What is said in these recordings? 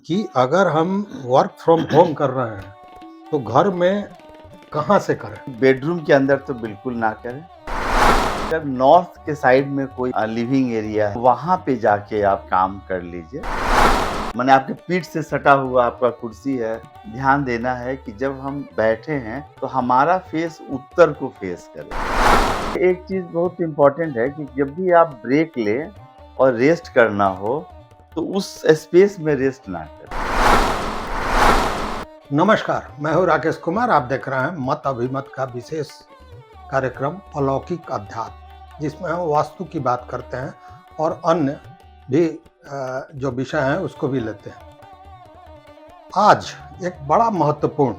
कि अगर हम वर्क फ्रॉम होम कर रहे हैं, तो घर में कहाँ से करें? बेडरूम के अंदर तो बिल्कुल ना करें। अगर नॉर्थ के साइड में कोई लिविंग एरिया है, वहाँ पे जाके आप काम कर लीजिए। माने आपके पीठ से सटा हुआ आपका कुर्सी है, ध्यान देना है कि जब हम बैठे हैं, तो हमारा फेस उत्तर को फेस करे। एक चीज़ बहुत इम्पोर्टेंट है कि जब भी आप ब्रेक लें और रेस्ट करना हो, तो उस स्पेस में रेस्ट ना करें। नमस्कार, मैं हूँ राकेश कुमार। आप देख रहे हैं मत अभिमत का विशेष कार्यक्रम अलौकिक अध्यात्म, जिसमें हम वास्तु की बात करते हैं और अन्य भी जो विषय हैं उसको भी लेते हैं। आज एक बड़ा महत्वपूर्ण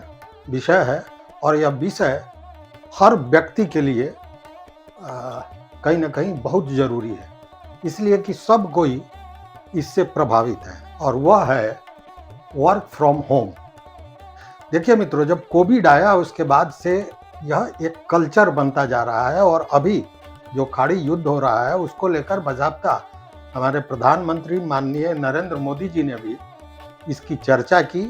विषय है और यह विषय हर व्यक्ति के लिए कहीं ना कहीं बहुत ज़रूरी है, इसलिए कि सब कोई इससे प्रभावित है और वह है वर्क फ्रॉम होम। देखिए मित्रों, जब कोविड आया उसके बाद से यह एक कल्चर बनता जा रहा है और अभी जो खाड़ी युद्ध हो रहा है उसको लेकर बाज़ाब्ता हमारे प्रधानमंत्री माननीय नरेंद्र मोदी जी ने भी इसकी चर्चा की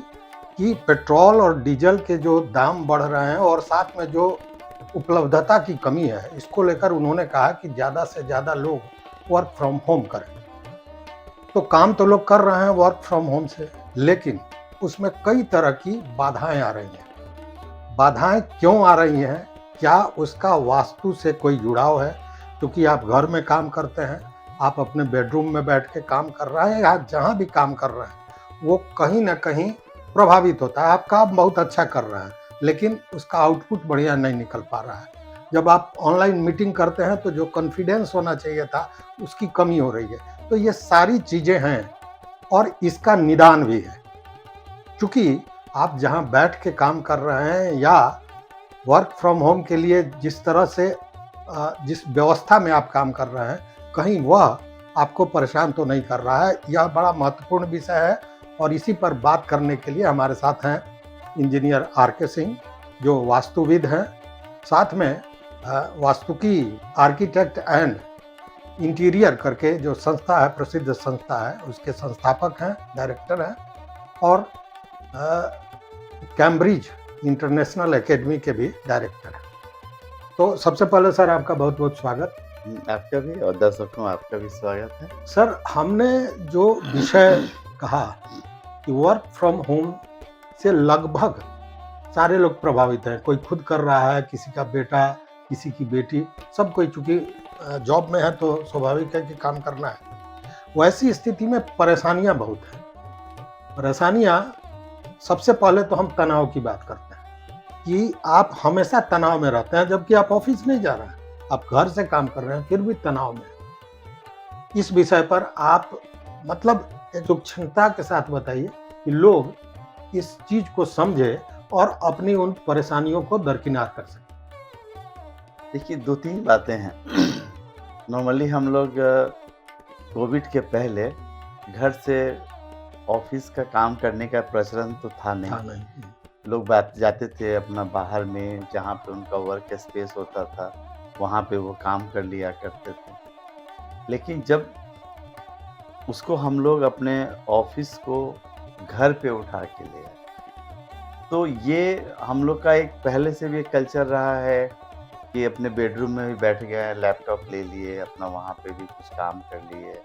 कि पेट्रोल और डीजल के जो दाम बढ़ रहे हैं और साथ में जो उपलब्धता की कमी है, इसको लेकर उन्होंने कहा कि ज़्यादा से ज़्यादा लोग वर्क फ्रॉम होम करें। तो काम तो लोग कर रहे हैं वर्क फ्रॉम होम से, लेकिन उसमें कई तरह की बाधाएं आ रही हैं। बाधाएं क्यों आ रही हैं? क्या उसका वास्तु से कोई जुड़ाव है? क्योंकि आप घर में काम करते हैं, आप अपने बेडरूम में बैठ के काम कर रहे हैं या जहाँ भी काम कर रहे हैं, वो कहीं ना कहीं प्रभावित होता है। आप काम बहुत अच्छा कर रहे हैं, लेकिन उसका आउटपुट बढ़िया नहीं निकल पा रहा है। जब आप ऑनलाइन मीटिंग करते हैं तो जो कॉन्फिडेंस होना चाहिए था, उसकी कमी हो रही है। तो ये सारी चीज़ें हैं और इसका निदान भी है। चूँकि आप जहाँ बैठ के काम कर रहे हैं या वर्क फ्रॉम होम के लिए जिस तरह से जिस व्यवस्था में आप काम कर रहे हैं, कहीं वह आपको परेशान तो नहीं कर रहा है। यह बड़ा महत्वपूर्ण विषय है और इसी पर बात करने के लिए हमारे साथ हैं इंजीनियर आर.के. सिंह, जो वास्तुविद हैं। साथ में वास्तुकी आर्किटेक्ट एंड इंटीरियर करके जो संस्था है, प्रसिद्ध संस्था है, उसके संस्थापक हैं, डायरेक्टर हैं और कैम्ब्रिज इंटरनेशनल एकेडमी के भी डायरेक्टर हैं। तो सबसे पहले सर आपका बहुत बहुत स्वागत। आपका भी और दर्शकों आपका भी स्वागत है। सर, हमने जो विषय कहा कि वर्क फ्रॉम होम से लगभग सारे लोग प्रभावित हैं। कोई खुद कर रहा है, किसी का बेटा, किसी की बेटी, सब कोई, चूँकि जॉब में है तो स्वाभाविक है कि काम करना है। वैसी स्थिति में परेशानियाँ बहुत हैं। परेशानियाँ, सबसे पहले तो हम तनाव की बात करते हैं कि आप हमेशा तनाव में रहते हैं, जबकि आप ऑफिस नहीं जा रहे हैं, आप घर से काम कर रहे हैं, फिर भी तनाव में हैं। इस विषय पर आप मतलब एक सूक्ष्मता के साथ बताइए कि लोग इस चीज को समझे और अपनी उन परेशानियों को दरकिनार कर सकें। देखिए 2-3 बातें हैं। नॉर्मली हम लोग कोविड के पहले घर से ऑफिस का काम करने का प्रचलन तो था नहीं। हाँ, नहीं। लोग बात जाते थे अपना बाहर में, जहाँ पे उनका वर्क स्पेस होता था, वहाँ पे वो काम कर लिया करते थे। लेकिन जब उसको हम लोग अपने ऑफिस को घर पे उठा के ले आए, तो ये हम लोग का एक पहले से भी एक कल्चर रहा है कि अपने बेडरूम में भी बैठ गए, लैपटॉप ले लिए, अपना वहाँ पे भी कुछ काम कर लिए,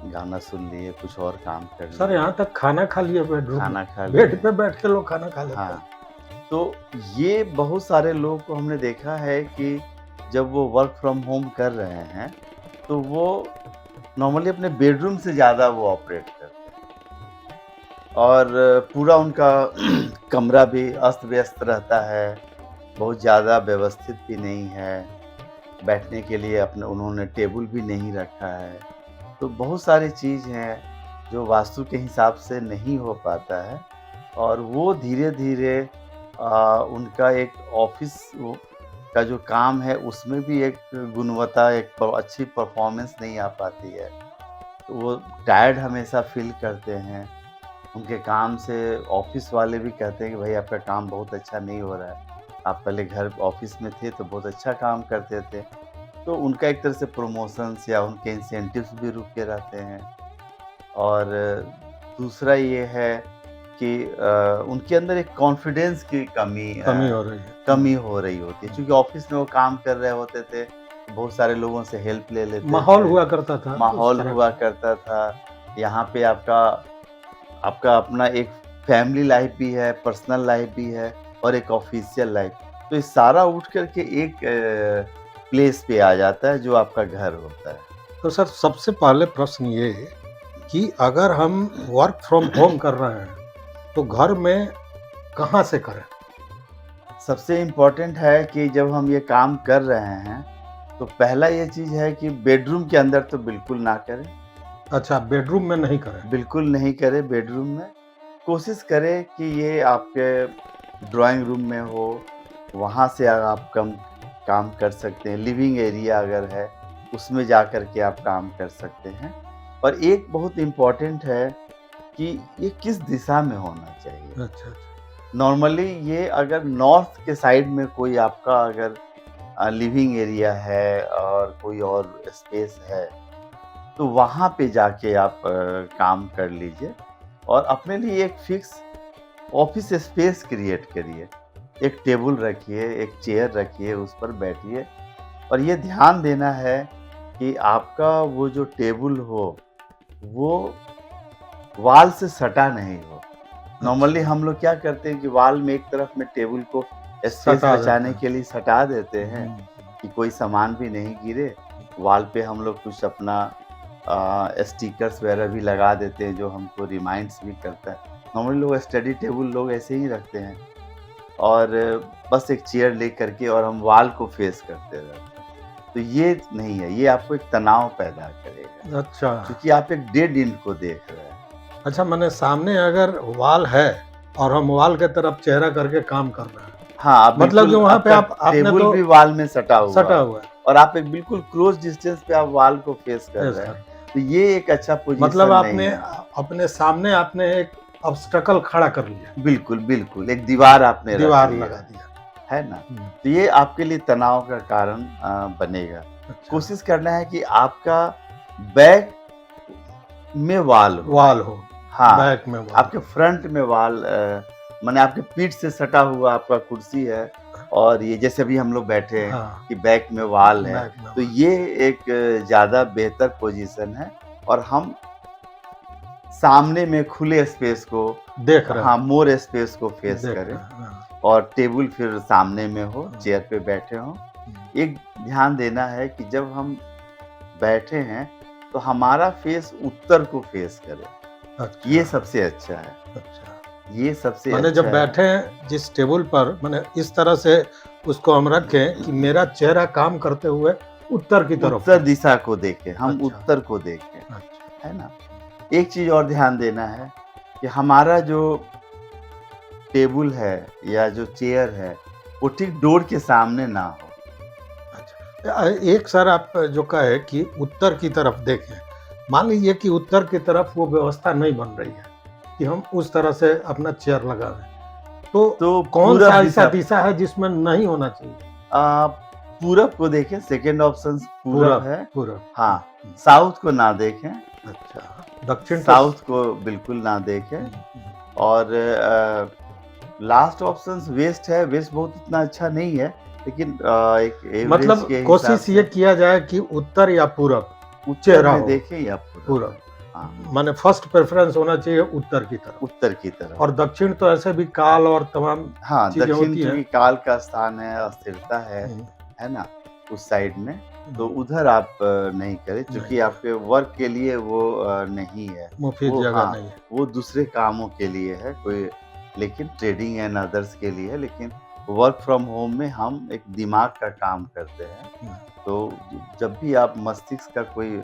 गाना सुन लिए, कुछ और काम कर लिए। सर, यहाँ तक खाना खा लिया बेडरूम खाना में, खा लिए। बेड पे बैठ के लोग खाना खा लेते हैं। हाँ, तो ये बहुत सारे लोगों को हमने देखा है कि जब वो वर्क फ्रॉम होम कर रहे हैं, तो वो नॉर्मली अपने बेडरूम से ज़्यादा वो ऑपरेट करते हैं और पूरा उनका कमरा भी अस्त-व्यस्त रहता है, बहुत ज़्यादा व्यवस्थित भी नहीं है, बैठने के लिए अपने उन्होंने टेबल भी नहीं रखा है। तो बहुत सारी चीज़ हैं जो वास्तु के हिसाब से नहीं हो पाता है और वो धीरे-धीरे उनका एक ऑफ़िस का जो काम है उसमें भी एक गुणवत्ता, एक अच्छी परफ़ॉर्मेंस नहीं आ पाती है। तो वो टायर्ड हमेशा फ़ील करते हैं। उनके काम से ऑफ़िस वाले भी कहते हैं कि भाई आपका काम बहुत अच्छा नहीं हो रहा है। आप पहले घर ऑफ़िस में थे तो बहुत अच्छा काम करते थे। तो उनका एक तरह से प्रमोशंस या उनके इंसेंटिव्स भी रुके रहते हैं और दूसरा ये है कि उनके अंदर एक कॉन्फिडेंस की कमी हो रही है। कमी हो रही होती है, क्योंकि ऑफिस में वो काम कर रहे होते थे, बहुत सारे लोगों से हेल्प ले लेते माहौल थे, हुआ करता था उस माहौल तरह हुआ का। करता था। यहाँ पे आपका आपका अपना एक फैमिली लाइफ भी है, पर्सनल लाइफ भी है और एक ऑफिशियल लाइफ। तो ये सारा उठ कर के एक प्लेस पे आ जाता है जो आपका घर होता है। तो सर सबसे पहले प्रश्न ये है कि अगर हम वर्क फ्रॉम होम कर रहे हैं तो घर में कहाँ से करें? सबसे इम्पोर्टेंट है कि जब हम ये काम कर रहे हैं, तो पहला ये चीज़ है कि बेडरूम के अंदर तो बिल्कुल ना करें, अच्छा, बेडरूम में नहीं करें। बिल्कुल नहीं करें बेडरूम में। कोशिश करें कि ये आपके ड्राइंग रूम में हो, वहाँ से आप काम कर सकते हैं। लिविंग एरिया अगर है, उसमें जा कर के आप काम कर सकते हैं। और एक बहुत इम्पोर्टेंट है कि ये किस दिशा में होना चाहिए। अच्छा, अच्छा। नॉर्मली ये अगर नॉर्थ के साइड में कोई आपका अगर लिविंग एरिया है और कोई और स्पेस है, तो वहाँ पे जाके आप काम कर लीजिए और अपने लिए एक फिक्स ऑफिस स्पेस क्रिएट करिए। एक टेबल रखिए, एक चेयर रखिए, उस पर बैठिए और ये ध्यान देना है कि आपका वो जो टेबल हो, वो वॉल से सटा नहीं हो। नॉर्मली हम लोग क्या करते हैं कि वॉल में एक तरफ में टेबल को स्पेस सटा देते बचाने हैं। के लिए सटा देते हैं हम्म, कि कोई सामान भी नहीं गिरे। वॉल पे हम लोग कुछ अपना स्टिकर्स वगैरह भी लगा देते हैं जो हमको रिमाइंड्स भी करता है। नॉर्मली लोग स्टडी टेबल लोग ऐसे ही रखते हैं और बस एक चेयर ले करके और हम वॉल को फेस करते रहते हैं। तो ये नहीं है, ये आपको एक तनाव पैदा करेगा अच्छा, क्योंकि आप एक डेड एंड को देख रहे हैं। अच्छा, मैंने सामने अगर वॉल है और हम वॉल के तरफ चेहरा करके काम कर रहे हैं, हाँ, आप मतलब बिल्कुल कि वहाँ पे आपका आपने टेबल तो भी वॉल में सटा हुआ सटा है हुआ है। और आप एक बिल्कुल क्लोज डिस्टेंस पे आप वॉल को फेस कर फेस रहे कर। हैं। तो ये एक अच्छा मतलब पोजीशन नहीं आपने है। अपने सामने आपने एक ऑब्स्टेकल खड़ा कर लिया, बिल्कुल, बिल्कुल, एक दीवार आपने रख दीवार ली लगा दिया। है ना? हम्म, तो ये आपके लिए तनाव का कारण बनेगा। अच्छा, कोशिश करना है कि आपका बैक में वॉल हो। वॉल हो, हाँ, बैक में वॉल आपके फ्रंट में वॉल माने आपके पीठ से सटा हुआ आपका कुर्सी है और ये जैसे अभी हम लोग बैठे हैं हाँ, कि बैक में वॉल है, बैक में तो वॉल ये एक ज़्यादा बेहतर पोजीशन है और हम सामने में खुले स्पेस को देख रहे हाँ, हैं, मोर स्पेस को फेस देख करें रहे हैं, हाँ, और टेबल फिर सामने में हो, हाँ। चेयर पे बैठे हों। एक ध्यान देना है कि जब हम बैठे हैं, तो हमारा फेस उत्तर को फेस करे। अच्छा, ये सबसे अच्छा है, अच्छा। ये सबसे माने अच्छा जब है। बैठे हैं जिस टेबल पर, माने इस तरह से उसको हम रखें कि मेरा चेहरा काम करते हुए उत्तर की तरफ उत्तर हो। दिशा को देखें, हम अच्छा। उत्तर को देखें, अच्छा, है ना? एक चीज़ और ध्यान देना है कि हमारा जो टेबल है या जो चेयर है, वो ठीक डोर के सामने ना हो। अच्छा। एक सर आप जो कहे कि उत्तर की तरफ देखें, मान लीजिए कि उत्तर की तरफ वो व्यवस्था नहीं बन रही है कि हम उस तरह से अपना चेयर लगावें, तो तो कौन पूरब सा ऐसा दिशा दिशा है जिसमें नहीं होना चाहिए? अ, पूरब को देखें, सेकंड ऑप्शन पूरब है। पूरब। हाँ, साउथ को ना देखें, अच्छा, दक्षिण तो साउथ को बिल्कुल ना देखें और लास्ट ऑप्शन वेस्ट है। वेस्ट बहुत इतना अच्छा नहीं है, लेकिन एक एवरेज मतलब के हिसाब कोशिश ये से किया जाए कि उत्तर या पूरब उत्तर चेहरा में हो। देखें या पूरब। पूरब, हाँ, माने फर्स्ट प्रेफरेंस होना चाहिए उत्तर की तरफ, उत्तर की तरफ। और दक्षिण तो ऐसे भी काल और तमाम हाँ, चीजें दक्षिण होती चूंकि हैं। काल का स्थान है, अस्थिरता है ना? उस साइड में, तो उधर आप नहीं करें क्योंकि नहीं। आपके वर्क के लिए वो नहीं है। मुफीद वो जगह हाँ, नहीं है। वो दूसरे कामों के लिए है, कोई लेकिन ट्रेडिंग एंड अदर्स के लिए है। लेकिन वर्क फ्रॉम होम में हम एक दिमाग का काम करते हैं। तो जब भी आप मस्तिष्क का कोई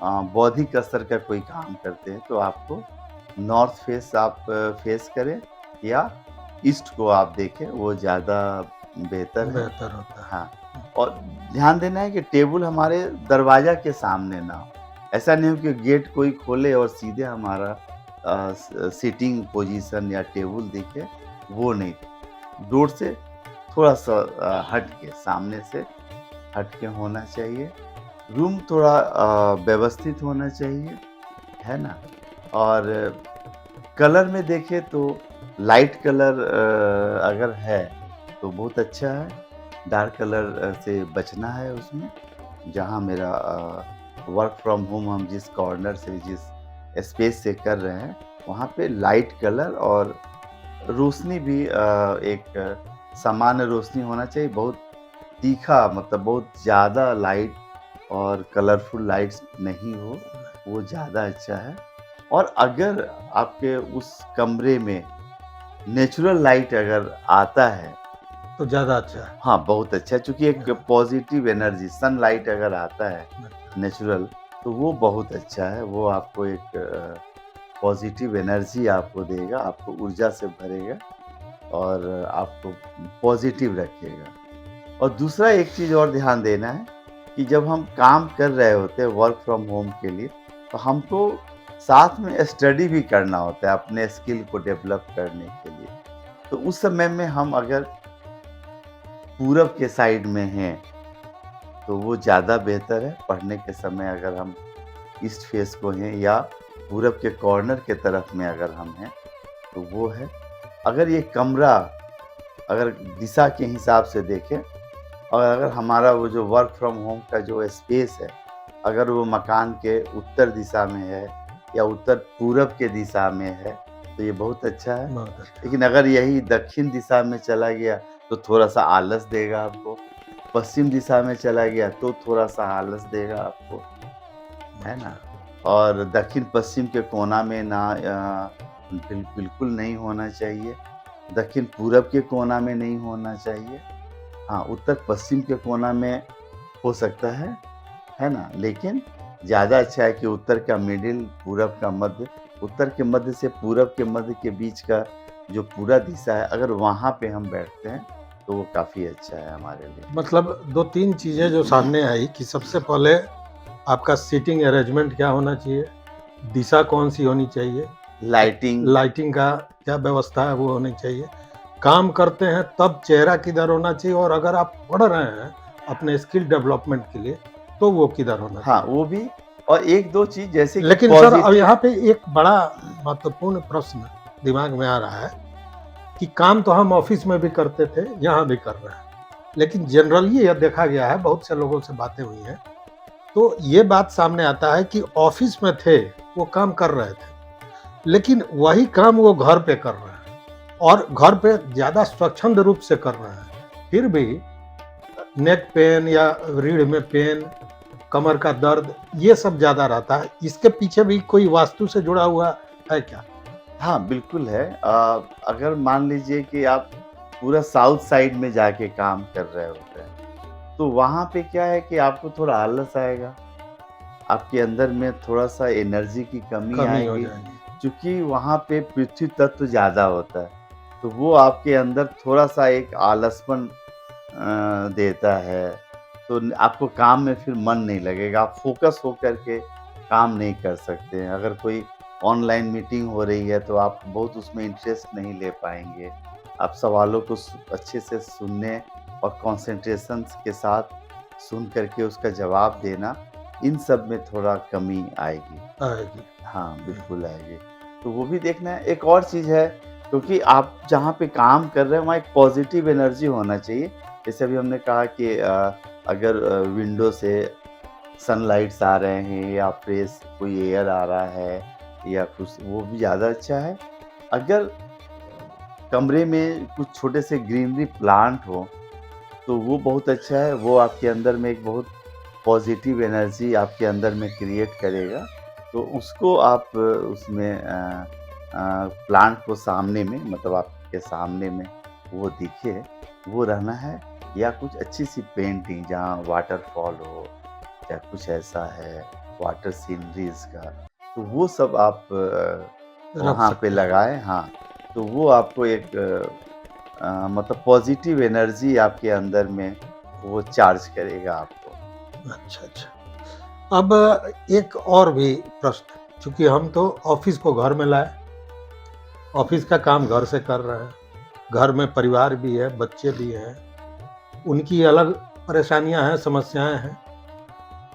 बौद्धिक स्तर का कोई काम करते हैं, तो आपको नॉर्थ फेस आप फेस करें या ईस्ट को आप देखें, वो ज़्यादा बेहतर है। बेहतर होता है। हाँ, और ध्यान देना है कि टेबल हमारे दरवाजा के सामने ना हो। ऐसा नहीं हो कि गेट कोई खोले और सीधे हमारा सीटिंग पोजीशन या टेबल दिखे, वो नहीं। डोर से थोड़ा सा हट के, सामने से हट के होना चाहिए। रूम थोड़ा व्यवस्थित होना चाहिए, है ना? और कलर में देखें तो लाइट कलर अगर है तो बहुत अच्छा है। डार्क कलर से बचना है उसमें। जहाँ मेरा वर्क फ्रॉम होम हम जिस कॉर्नर से जिस स्पेस से कर रहे हैं वहाँ पे लाइट कलर और रोशनी भी एक सामान्य रोशनी होना चाहिए। बहुत तीखा मतलब बहुत ज़्यादा लाइट और कलरफुल लाइट्स नहीं हो, वो ज़्यादा अच्छा है। और अगर आपके उस कमरे में नेचुरल लाइट अगर आता है तो ज़्यादा अच्छा है। हाँ, बहुत अच्छा है चूँकि एक हाँ। पॉज़िटिव एनर्जी सनलाइट अगर आता है अच्छा। नेचुरल तो वो बहुत अच्छा है। वो आपको एक पॉज़िटिव एनर्जी आपको देगा, आपको ऊर्जा से भरेगा और आपको पॉज़िटिव रखेगा। और दूसरा एक चीज़ और ध्यान देना है कि जब हम काम कर रहे होते हैं वर्क फ्रॉम होम के लिए, तो हमको साथ में स्टडी भी करना होता है अपने स्किल को डेवलप करने के लिए। तो उस समय में हम अगर पूरब के साइड में हैं, तो वो ज़्यादा बेहतर है। पढ़ने के समय अगर हम ईस्ट फेस को हैं या पूरब के कॉर्नर के तरफ में अगर हम हैं, तो वो है। अगर ये कमरा अगर दिशा के हिसाब से देखें और अगर हमारा वो जो वर्क फ्रॉम होम का जो स्पेस है, अगर वो मकान के उत्तर दिशा में है या उत्तर पूरब के दिशा में है, तो ये बहुत अच्छा है। बहुत अच्छा। लेकिन अगर यही दक्षिण दिशा में चला गया, तो थोड़ा-सा आलस देगा आपको। पश्चिम दिशा में चला गया, तो थोड़ा-सा आलस देगा आपको, है ना? और दक्षिण-पश्चिम के कोना में ना बिल्कुल नहीं होना चाहिए। दक्षिण-पूरब के कोना में नहीं होना चाहिए। हाँ, उत्तर-पश्चिम के कोना में हो सकता है ना? लेकिन ज़्यादा अच्छा है कि उत्तर का मिडिल, पूरब का मध्य, उत्तर के मध्य से पूरब के मध्य के बीच का जो पूरा दिशा है, अगर वहाँ पे हम बैठते हैं, तो वो काफ़ी अच्छा है हमारे लिए। मतलब 2-3 चीज़ें जो सामने आई कि सबसे पहले आपका सीटिंग अरेंजमेंट क्या होना चाहिए, दिशा कौन-सी होनी चाहिए, लाइटिंग लाइटिंग का क्या व्यवस्था है वो होनी चाहिए। काम करते हैं तब चेहरा किधर होना चाहिए और अगर आप पढ़ रहे हैं अपने स्किल डेवलपमेंट के लिए, तो वो किधर होना हाँ, चाहिए। वो भी। और 1-2 चीज़ जैसे कि लेकिन सर अब पॉज़िटिव यहाँ पे एक बड़ा महत्वपूर्ण प्रश्न दिमाग में आ रहा है कि काम तो हम ऑफिस में भी करते थे, यहाँ भी कर रहे हैं। लेकिन जनरली यह देखा गया है, बहुत से लोगों से बातें हुई हैं, तो ये बात सामने आता है कि ऑफिस में थे, वो काम कर रहे थे, लेकिन वही काम वो घर पे कर रहे हैं और घर पे ज़्यादा स्वच्छंद रूप से कर रहे हैं। फिर भी नेक पेन या रीढ़ में पेन, कमर का दर्द, ये सब ज़्यादा रहता है। इसके पीछे भी कोई वास्तु से जुड़ा हुआ है क्या? हाँ, बिल्कुल है। अगर मान लीजिए कि आप पूरा साउथ साइड में जाके काम कर रहे होते हैं, तो वहाँ पे क्या है कि आपको थोड़ा आलस आएगा, आपके अंदर में थोड़ा-सा एनर्जी की कमी कमी हो आएगी, जाएगी। क्योंकि वहाँ पे पृथ्वी तत्व ज़्यादा होता है, तो वो आपके अंदर थोड़ा-सा एक आलसपन देता है, तो न आपको काम में फिर मन नहीं लगेगा, आप फ़ोकस होकर के काम नहीं कर सकते हैं। अगर कोई ऑनलाइन मीटिंग हो रही है, तो आप बहुत उसमें इंटरेस्ट नहीं ले पाएँगे। आप सवालों को अच्छे से सुनने और कंसंट्रेशन के साथ सुन कर के उसका जवाब देना, इन सब में थोड़ा कमी आएगी। आएगी। हाँ, बिल्कुल आएगी। तो वो भी देखना है। एक और चीज़ है, क्योंकि आप जहाँ पे काम कर रहे हैं वहाँ एक पॉज़िटिव एनर्जी होना चाहिए। जैसे अभी हमने कहा कि अगर विंडो से सनलाइट्स आ रहे हैं या फ्रेश कोई एयर आ रहा है या कुछ, वो भी ज़्यादा अच्छा है। अगर कमरे में कुछ छोटे से ग्रीनरी प्लांट हो, तो वो बहुत अच्छा है। वो आपके अंदर में एक बहुत पॉज़िटिव एनर्जी आपके अंदर में क्रिएट करेगा। तो उसको आप उसमें प्लांट को सामने में मतलब आपके सामने में वो दिखे, वो रहना है। या कुछ अच्छी-सी पेंटिंग जहाँ वाटरफॉल हो या कुछ ऐसा है, वाटर सीनरीज़ का, तो वो सब आप रख वहाँ पे सकते हैं। लगाएँ। हाँ, तो वो आपको एक मतलब पॉज़िटिव एनर्जी आपके अंदर में वो चार्ज करेगा आपको। अच्छा, अच्छा। अब एक और भी प्रश्न, चूँकि हम तो ऑफ़िस को घर में लाए, ऑफ़िस का काम घर से कर रहे हैं, घर में परिवार भी है, बच्चे भी हैं, उनकी अलग परेशानियाँ हैं, समस्याएँ हैं।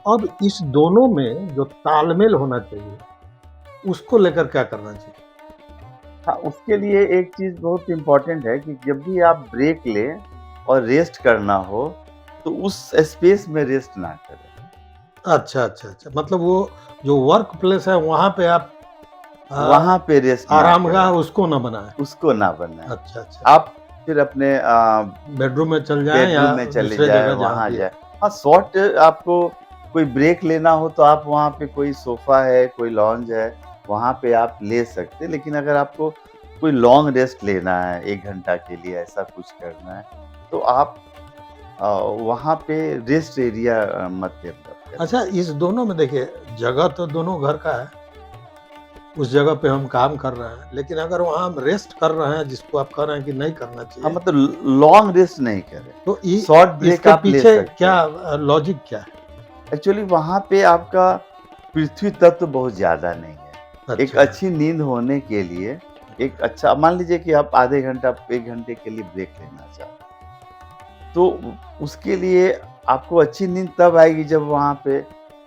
अब इस दोनों में जो तालमेल होना चाहिए, उसको लेकर क्या करना चाहिए? हाँ, उसके लिए एक चीज़ बहुत इम्पोर्टेंट है कि जब भी आप ब्रेक लें और रेस्ट करना हो, तो उस स्पेस में रेस्ट ना करें। अच्छा, अच्छा, अच्छा। मतलब वो जो वर्क प्लेस है वहाँ पे आप वहाँ पे रेस्ट ना आरामगाह करें, उसको ना बनाएँ। उसको ना बनाएँ। अच्छा, अच्छा। आप फिर अपने बेडरूम में चल जाएँ या बेडरूम में चले दूसरे जाएँ, जगह जहाँ वहाँ भी है। जाएँ। हाँ, शॉर्ट आपको कोई ब्रेक लेना हो तो आप वहाँ पे कोई सोफ़ा है, कोई लॉन्ज है, वहाँ पे आप ले सकते हैं। लेकिन अगर आपको कोई लॉन्ग रेस्ट लेना है, 1 घंटा के लिए ऐसा कुछ करना है, तो आप वहाँ पे रेस्ट एरिया मत डेवलप करें। अच्छा, इस दोनों में देखिए, जगह तो दोनों घर का है, उस जगह पे हम काम कर रहे हैं, लेकिन अगर वहाँ हम रेस्ट कर रहे हैं जिसको आप कह रहे हैं कि नहीं करना हाँ, चाहिए, मतलब लॉन्ग रेस्ट नहीं करें। तो इ शॉर्ट ब्रेक इसके आप ले पीछे सकते क्या हैं। लॉजिक क्या है? एक्चुअली वहाँ पे आपका पृथ्वी तत्व बहुत ज़्यादा नहीं है। एक अच्छा, अच्छी नींद होने के लिए एक अच्छा मान लीजिए कि आप आधे घंटा, 1 घंटे के लिए ब्रेक लेना चाहते हैं। तो उसके लिए आपको अच्छी नींद तब आएगी जब वहाँ पे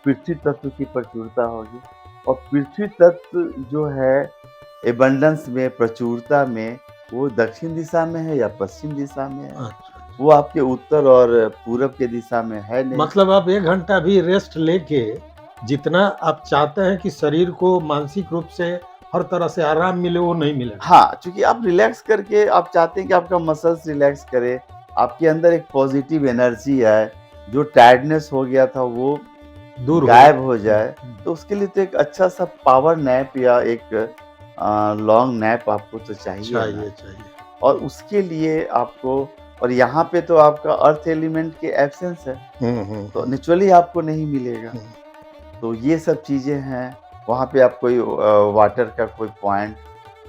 पृथ्वी तत्व की प्रचुरता होगी और पृथ्वी तत्व जो है एबंडेंस में, प्रचुरता में, वो दक्षिण दिशा में है या पश्चिम दिशा में है। अच्छा। वो आपके उत्तर और पूरब के दिशा में है नहीं। मतलब आप 1 घंटा भी रेस्ट लेके जितना आप चाहते हैं कि शरीर को मानसिक रूप से हर तरह से आराम मिले, वो नहीं मिलेगा। हाँ, चूँकि आप रिलैक्स करके आप चाहते हैं कि आपका मसल्स रिलैक्स करे, आपके अंदर एक पॉज़िटिव एनर्जी आए, जो टायर्डनेस हो गया था वो दूर हो गायब जाए। हो जाए, तो उसके लिए तो एक अच्छा-सा पावर नैप या एक लॉन्ग नैप आपको तो चाहिए ना। चाहिए, चाहिए। और उसके लिए आपको और यहाँ पे तो आपका अर्थ एलिमेंट की एब्सेंस है, हुँ, हुँ, तो हुँ, नेचुरली आपको नहीं मिलेगा। हुँ। तो ये सब चीज़ें हैं, वहाँ पे आप कोई वाटर का कोई पॉइंट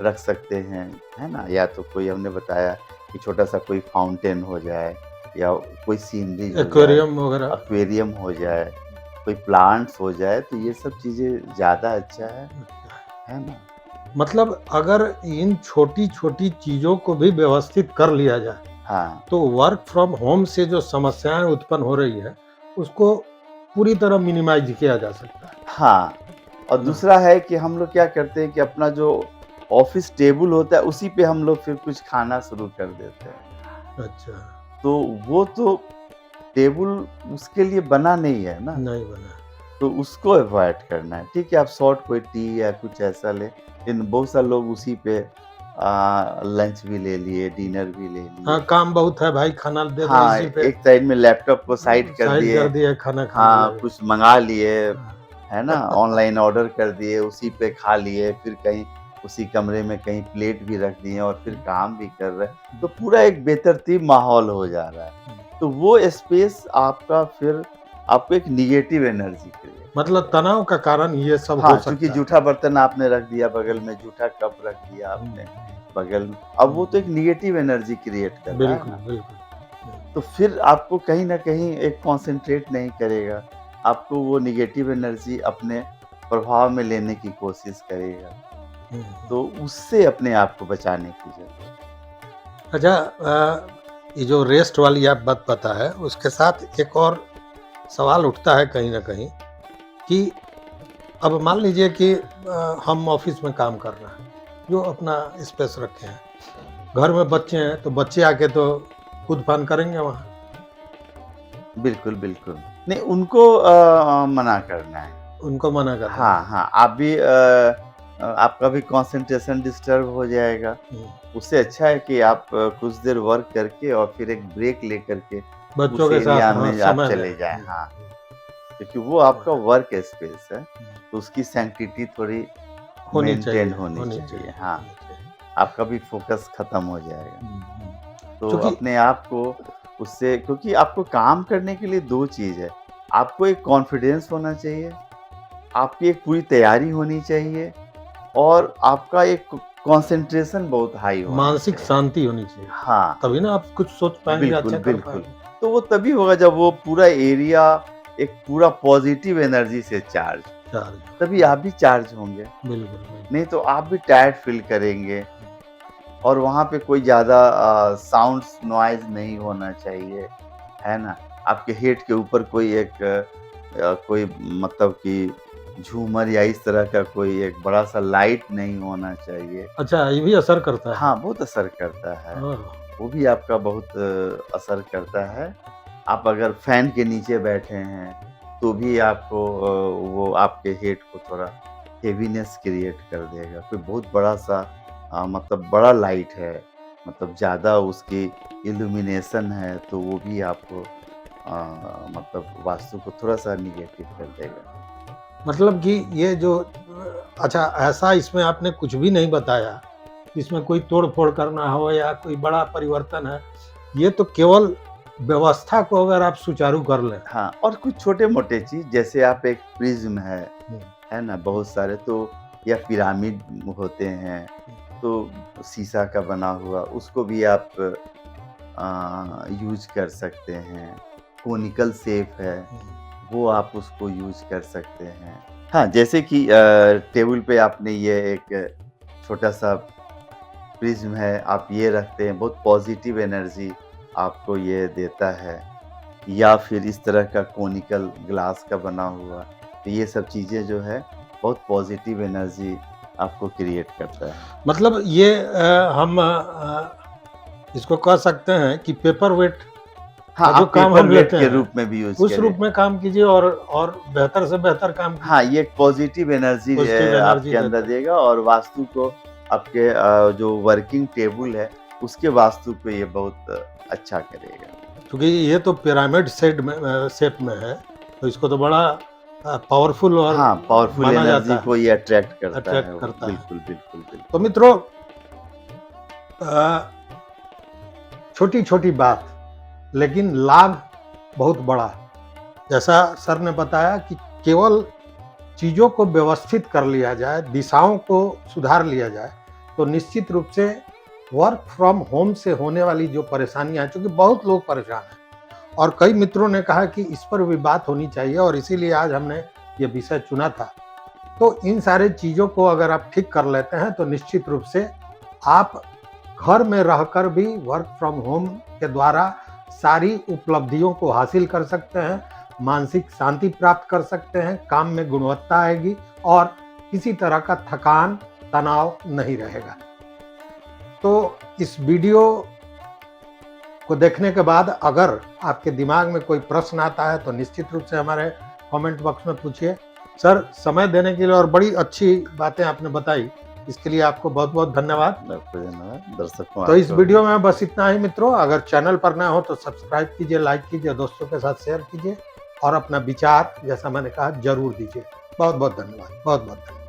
रख सकते हैं, है ना? या तो कोई हमने बताया कि छोटा-सा कोई फाउंटेन हो जाए या कोई सीनरीज़ हो जाए, एक्वेरियम वगैरह। एक्वेरियम हो जाए, कोई प्लांट्स हो जाए, तो ये सब चीज़ें ज़्यादा अच्छा है ना? मतलब अगर इन छोटी-छोटी चीज़ों को भी व्यवस्थित कर लिया जाए, हाँ, तो वर्क फ्रॉम होम से जो समस्याएँ उत्पन्न हो रही है, उसको पूरी तरह मिनिमाइज़ किया जा सकता हाँ। और है ना? दूसरा है कि हम लोग क्या करते हैं कि अपना जो ऑफ़िस टेबल होता है, उसी पे हम लोग फिर कुछ खाना शुरू कर देते हैं। अच्छा, तो वो तो टेबल उसके लिए बना नहीं है ना, नहीं बना। तो उसको अवॉइड करना है। ठीक है, आप शॉर्ट कोई टी या कुछ ऐसा लें, लेकिन बहुत सारे लोग उसी पे लंच भी ले लिए, डिनर भी ले हाँ, लिए। काम बहुत है भाई, खाना दे दो हाँ, इसी पे, एक साइड में लैपटॉप को साइड कर साइड दिए, कर दिए, खाना खाने हाँ, लगे। कुछ मँगा लिए, हाँ। है ना? ऑनलाइन ऑर्डर कर दिए, उसी पे खा लिए, फिर कहीं उसी कमरे में कहीं प्लेट भी रख दिए और फिर काम भी कर रहे हैं। तो पूरा एक बेतरतीब माहौल हो जा रहा है। तो वो स्पेस आपका फिर आपको एक नेगेटिव एनर्जी क्रिएट मतलब तनाव का कारण ये सब हो हाँ, चूँकि सकता है। जूठा बर्तन आपने रख दिया बगल में, जूठा कप रख दिया आपने बगल में, अब वो तो एक नेगेटिव एनर्जी क्रिएट कर रहा है बिल्कुल, ना। बिल्कुल। तो फिर आपको कहीं न कहीं एक कॉन्सन्ट्रेट नहीं करेगा। आपको वो नेगेटिव एनर्जी अपने प्रभाव में लेने की कोशिश करेगा। हुँ, तो हुँ। उससे अपने आप को बचाने की ज़रूरत है। अच्छा, ये जो रेस्ट वाली आप बात पता है, उसके साथ एक और सवाल उठता है कहीं न कहीं कि अब मान लीजिए कि हम ऑफ़िस में काम कर रहे हैं, जो अपना स्पेस रखे हैं। घर में बच्चे हैं, तो बच्चे आके तो कूद-फान करेंगे वहाँ, बिल्कुल, बिल्कुल। नहीं उनको मना करना है। उनको मना कर देना हाँ, है। हाँ, आप भी आपका भी कंसंट्रेशन डिस्टर्ब हो जाएगा। हुँ, उससे अच्छा है कि आप कुछ देर वर्क करके और फिर एक ब्रेक लेकर के बच्चों उस के साथ एरिया हाँ, में आप समय दें। चले जाएँ। हुँ, हाँ, हुँ, क्योंकि वो वो आपका है। वर्क स्पेस है, हुँ, तो उसकी सैंक्टिटी थोड़ी होनी मेंटेन चाहिए, होनी होनी चाहिए। चाहिए, हाँ, होनी चाहिए। आपका भी फ़ोकस खत्म हो जाएगा। हुँ, हुँ। तो चूँकि अपने आप को उससे क्योंकि आपको काम करने के लिए 2 चीज़ है। आपको एक कॉन्फिडेंस होना चाहिए, आपकी एक पूरी तैयारी होनी चाहिए और आपका एक कंसंट्रेशन बहुत हाई होना मानसिक चाहिए। शांति होनी चाहिए, हाँ, तभी ना आप कुछ सोच पाएँगे, बिल्कुल, अच्छा कर बिल्कुल। पाएँगे। तो वो तभी होगा जब वो पूरा एरिया एक पूरा पॉज़िटिव एनर्जी से चार्ज, चार्ज तभी आप भी चार्ज होंगे। बिल्कुल, बिल्कुल। नहीं तो आप भी टायर्ड फ़ील करेंगे और वहाँ पे कोई ज़्यादा साउंड्स नॉइज़ नहीं होना चाहिए, है ना? आपके हेड के ऊपर कोई एक कोई मतलब कि झूमर या इस तरह का कोई एक बड़ा सा लाइट नहीं होना चाहिए। अच्छा, ये भी असर करता है? हाँ, बहुत असर करता है। ओह! वो भी आपका बहुत असर करता है। आप अगर फैन के नीचे बैठे हैं, तो भी आपको वो आपके हेड को थोड़ा हेवीनेस क्रिएट कर देगा। कोई बहुत बड़ा-सा मतलब बड़ा लाइट है, मतलब ज़्यादा उसकी इल्यूमिनेशन है, तो वो भी आपको मतलब वास्तु को थोड़ा-सा नेगेटिव कर देगा। मतलब कि ये जो अच्छा, ऐसा इसमें आपने कुछ भी नहीं बताया, इसमें कोई तोड़-फोड़ करना हो या कोई बड़ा परिवर्तन है। ये तो केवल व्यवस्था को अगर आप सुचारू कर लें। हाँ, और कुछ छोटे-मोटे चीज़ जैसे आप एक प्रिज़्म हुँ, है ना? बहुत सारे तो या पिरामिड होते हैं, तो शीशा का बना हुआ उसको भी आप यूज़ कर सकते हैं। कोनिकल शेप है, हुँ, वो आप उसको यूज़ कर सकते हैं। हाँ, जैसे कि टेबल पे आपने ये एक छोटा-सा प्रिज़्म है, आप ये रखते हैं, बहुत पॉज़िटिव एनर्जी आपको ये देता है। या फिर इस तरह का कोनिकल ग्लास का बना हुआ, तो ये सब चीज़ें जो है बहुत पॉज़िटिव एनर्जी आपको क्रिएट करता है। मतलब ये हम इसको कह सकते हैं कि पेपर वेट हाँ, का जो आप काम पेपर हम वेट लेते के हैं, रूप में भी यूज़ उस करें। रूप में काम कीजिए और बेहतर से बेहतर काम हाँ, कीजिए। ये एक पॉज़िटिव एनर्जी पॉजिटिव एनर्जी आपके अंदर देता है। देगा और वास्तु को आपके जो वर्किंग टेबल है, उसके वास्तु को ये बहुत अच्छा करेगा। क्योंकि ये तो पिरामिड शेप में है, तो इसको तो बड़ा पावरफुल और हाँ, पावरफुल माना एनर्जी जाता है, को ये अट्रैक्ट करता है अट्रैक्ट वो। करता है। बिल्कुल, बिल्कुल, तो बिल्कुल। मित्रों, अ, छोटी-छोटी बात, लेकिन लाभ बहुत बड़ा। जैसा सर ने बताया कि केवल चीज़ों को व्यवस्थित कर लिया जाए, दिशाओं को सुधार लिया जाए, तो निश्चित रूप से वर्क फ्रॉम होम से होने वाली जो परेशानियाँ हैं, चूँकि बहुत लोग परेशान हैं और कई मित्रों ने कहा कि इस पर भी बात होनी चाहिए और इसीलिए आज हमने ये विषय चुना था। तो इन सारे चीज़ों को अगर आप ठीक कर लेते हैं, तो निश्चित रूप से आप घर में रहकर भी वर्क फ्रॉम होम के द्वारा सारी उपलब्धियों को हासिल कर सकते हैं, मानसिक शांति प्राप्त कर सकते हैं, काम में गुणवत्ता आएगी और किसी तरह का थकान, तनाव नहीं रहेगा। तो इस वीडियो को देखने के बाद अगर आपके दिमाग में कोई प्रश्न आता है, तो निश्चित रूप से हमारे कमेंट बॉक्स में पूछिए। सर, समय देने के लिए और बड़ी अच्छी बातें आपने बताई, इसके लिए आपको बहुत-बहुत धन्यवाद। आपको धन्यवाद। दर्शकों तो इस आपको वीडियो में बस इतना ही मित्रों। अगर चैनल पर नए हो तो सब्सक्राइब कीजिए, लाइक कीजिए, दोस्तों के साथ शेयर कीजिए और अपना विचार, जैसा मैंने कहा, ज़रूर दीजिए। बहुत-बहुत धन्यवाद। बहुत-बहुत धन्यवाद।